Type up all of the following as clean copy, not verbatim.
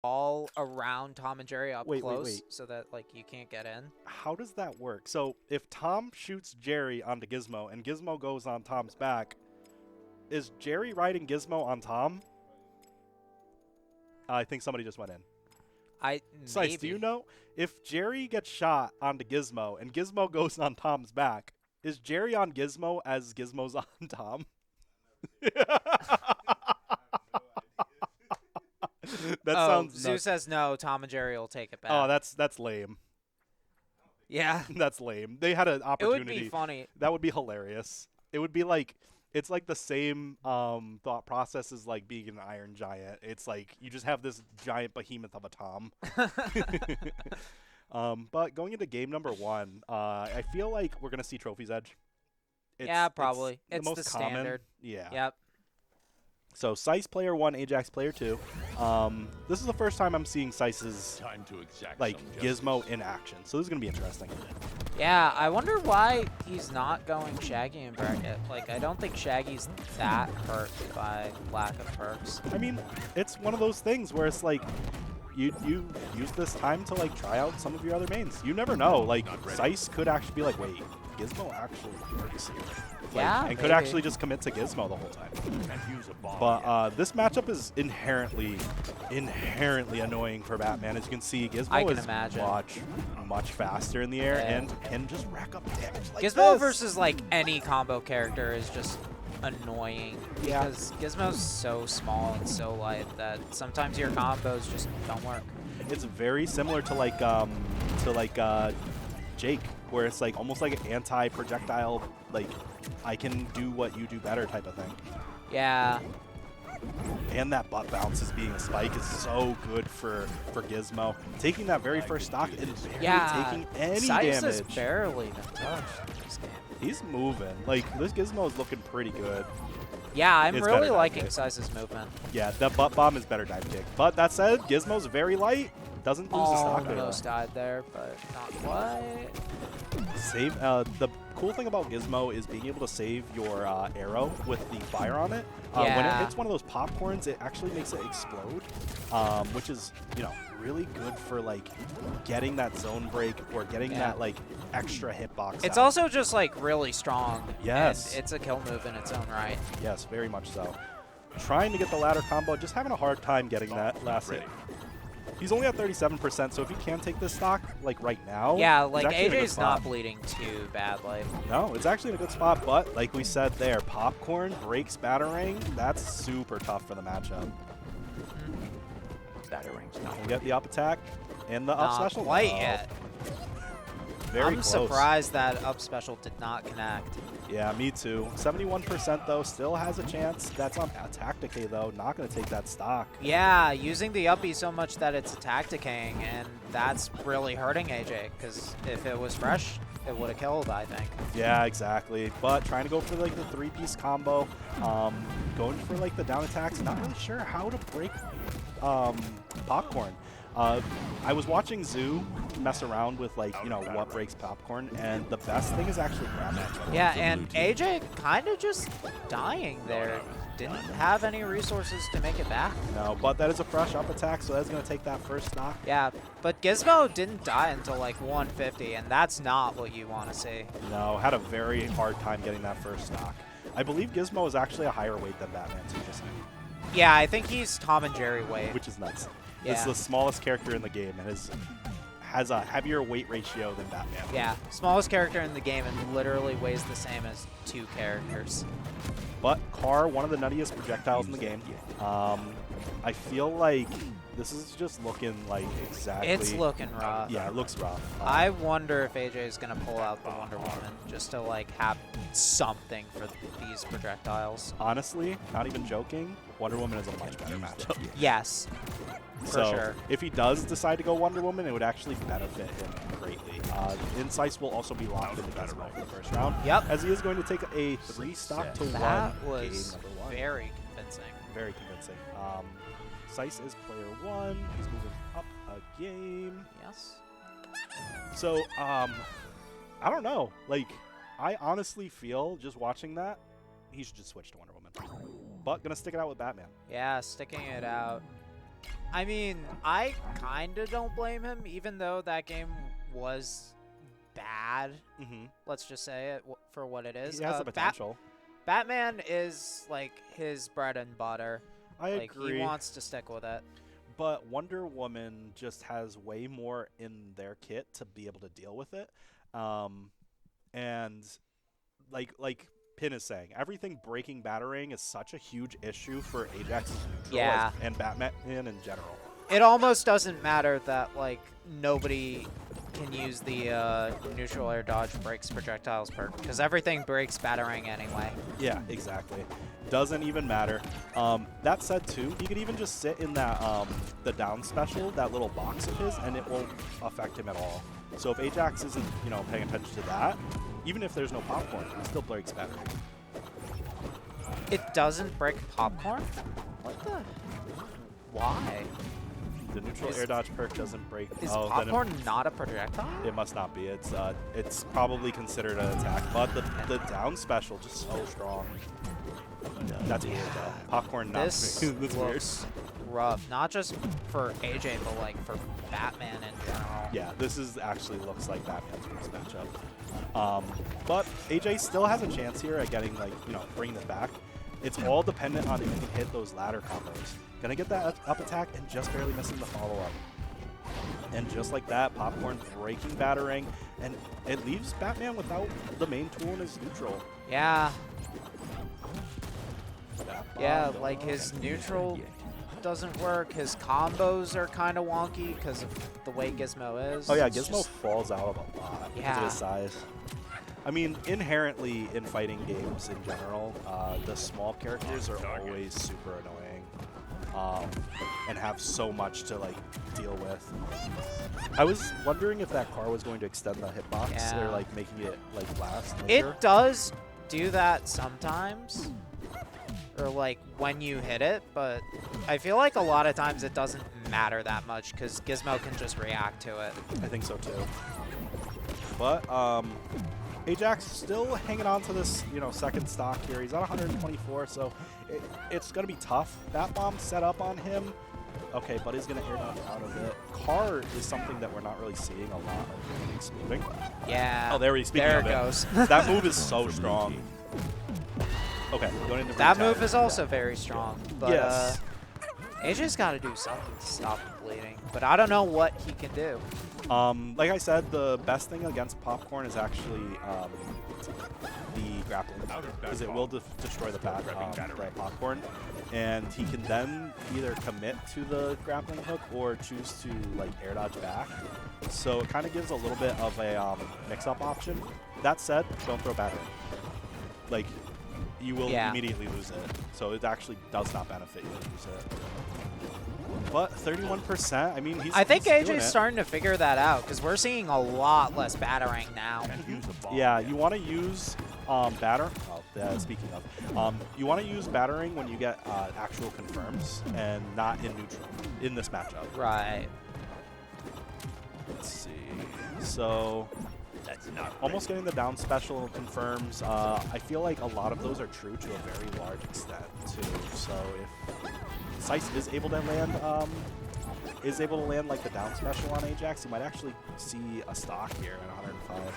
all around Tom and Jerry up close wait. so that like you can't get in. How does that work? So if Tom shoots Jerry onto Gizmo and Gizmo goes on Tom's back, is Jerry riding Gizmo on Tom? I think somebody just went in. Sice, do you know if Jerry gets shot onto Gizmo and Gizmo goes on Tom's back, is Jerry on Gizmo as Gizmo's on Tom? That sounds Zoo nuts. says no. Tom and Jerry will take it back. Oh, that's lame. Yeah. That's lame. They had an opportunity. It would be funny. That would be hilarious. It would be like, it's like the same thought process as like being an Iron Giant. It's like you just have this giant behemoth of a Tom. But going into game number 1, I feel like we're gonna see Trophy's Edge. Yeah, probably. It's the most common. Standard. Yeah. Yep. So Sice player 1, AJAX player 2. This is the first time I'm seeing Sice's like Gizmo in action, so this is gonna be interesting. Yeah, I wonder why he's not going Shaggy in bracket. Like, I don't think Shaggy's that hurt by lack of perks. I mean, it's one of those things where it's like you use this time to like try out some of your other mains. You never know. Like Sice could actually be like, wait, Gizmo actually works here. Like, Yeah, and could actually just commit to Gizmo the whole time. But this matchup is inherently annoying for Batman. As you can see, Gizmo is much faster in the air and can just rack up damage like Gizmo this. versus like any combo character is just annoying because Gizmo's so small and so light that sometimes your combos just don't work. It's very similar to like Jake, where it's like almost like an anti-projectile, like I can do what you do better type of thing. Yeah. And that butt bounce as being a spike is so good for Gizmo. Taking that very first stock and barely taking any Sice damage. has barely been touched in this game. He's moving. Like, this Gizmo is looking pretty good. Yeah, I'm It's really better liking dive kick. Sice's movement. Yeah, that butt bomb is better dive kick. But that said, Gizmo's very light. Doesn't lose the stock there. Almost died there, but not quite. Save. The cool thing about Gizmo is being able to save your arrow with the fire on it. When it hits one of those popcorns, it actually makes it explode, which is, you know, really good for like getting that zone break or getting that like extra hitbox. It's also just like really strong. Yes. And it's a kill move in its own right. Yes, very much so. Trying to get the ladder combo, just having a hard time getting that last hit. He's only at 37%, so if he can take this stock, like right now, yeah, like AJ's not bleeding too badly. No, it's actually in a good spot, but like we said there, popcorn breaks Batarang. That's super tough for the matchup. Batarang's not. We'll get the up attack and the up special. Not quite yet. Very I'm close. surprised that up special did not connect. Yeah, me too. 71% though, still has a chance. That's on attack decay though, not going to take that stock. Yeah, using the uppie so much that it's attack decaying, and that's really hurting AJ, because if it was fresh, it would have killed, I think. Yeah, exactly. But trying to go for like the 3-piece combo, going for like the down attacks, not really sure how to break popcorn. I was watching Zoo mess around with like, you know, what breaks popcorn, and the best thing is actually grab match. Yeah, and AJ kind of just dying there. Didn't have any resources to make it back. No, but that is a fresh up attack, so that's going to take that first stock. Yeah, but Gizmo didn't die until like 150, and that's not what you want to see. No, had a very hard time getting that first stock. I believe Gizmo is actually a higher weight than Batman, too, just saying. Yeah, I think he's Tom and Jerry weight. Which is nuts. Yeah. It's the smallest character in the game and has a heavier weight ratio than Batman. Yeah, smallest character in the game and literally weighs the same as 2 characters. But Car, one of the nuttiest projectiles in the game. I feel like this is just looking like exactly... It's looking rough. Yeah, it looks rough. I wonder if AJ is going to pull out the Wonder Woman just to like have something for these projectiles. Honestly, not even joking, Wonder Woman is a much better matchup. Yes, for sure. If he does decide to go Wonder Woman, it would actually benefit him greatly. Sice will also be locked into Gizmo for the first round. Yep. As he is going to take a 3-stock to that one was game number 1. very convincing. Very convincing. Sice is player 1. He's moving up a game. Yes. So, I don't know. Like, I honestly feel, just watching that, he should just switch to Wonder Woman. But gonna stick it out with Batman. Yeah, sticking it out. I mean, I kind of don't blame him, even though that game was bad. Let's just say it for what it is. He has the potential. Batman is like his bread and butter. I agree. He wants to stick with it. But Wonder Woman just has way more in their kit to be able to deal with it. And like Pin is saying, everything breaking battering is such a huge issue for AJAX's neutral and Batman in general. It almost doesn't matter that like nobody can use the neutral air dodge breaks projectiles perk because everything breaks battering anyway. Yeah, exactly. Doesn't even matter. That said, too, he could even just sit in that the down special, that little box of his, and it won't affect him at all. So if AJAX isn't, paying attention to that, even if there's no popcorn, it still breaks battering. It doesn't break popcorn? What the? Why? The neutral air dodge perk doesn't break. Is popcorn not a projectile? It must not be. It's probably considered an attack, but the down special just so strong. That's weird though. Popcorn not. This looks rough, not just for AJ, but like for Batman in general. Yeah, this actually looks like Batman's worst matchup. But AJ still has a chance here at getting bringing this back. It's all dependent on if he can hit those ladder combos. Gonna get that up attack and just barely missing the follow-up. And just like that, popcorn breaking battering, and it leaves Batman without the main tool in his neutral. Yeah. Yeah, like his neutral doesn't work. His combos are kind of wonky because of the way Gizmo is. Oh yeah, Gizmo falls out of a lot because of his size. I mean, inherently in fighting games in general, the small characters are always super annoying and have so much to deal with. I was wondering if that car was going to extend the hitbox or making it last longer. It does do that sometimes, or when you hit it, but I feel like a lot of times it doesn't matter that much because Gizmo can just react to it. I think so too. But AJAX still hanging on to this, second stock here. He's at 124, so it's going to be tough. That bomb set up on him. Okay, but he's going to air dodge out of it. Car is something that we're not really seeing a lot of exploding. Yeah. Oh, there he goes. That move is so strong. Okay, going into that move is also very strong, but yes. AJ's got to do something to stop the bleeding, but I don't know what he can do. Like I said, the best thing against popcorn is actually the grappling, because it will destroy the popcorn, and he can then either commit to the grappling hook or choose to air dodge back. So it kind of gives a little bit of a mix-up option. That said, don't throw battering. You will immediately lose it. So it actually does not benefit you to use it. But 31%, I mean, I think AJ's starting to figure that out because we're seeing a lot less battering now. Yeah, you want to use batter. Oh, speaking of, you want to use battering when you get actual confirms and not in neutral in this matchup. Right. Let's see. So almost getting the down special confirms. I feel like a lot of those are true to a very large extent too. So if Sice is able to land the down special on AJAX, you might actually see a stock here at 105.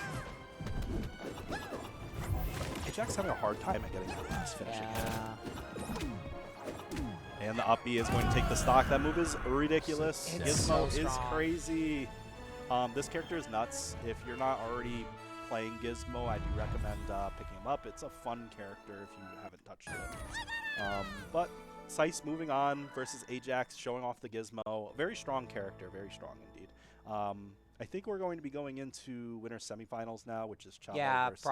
AJAX having a hard time at getting that last finishing hit. And the up B is going to take the stock. That move is ridiculous. Gizmo is crazy. This character is nuts. If you're not already playing Gizmo, I do recommend picking him up. It's a fun character if you haven't touched it. But Sice moving on versus AJAX, showing off the Gizmo. Very strong character, very strong indeed. I think we're going to be going into winner semifinals now, which is Chavo versus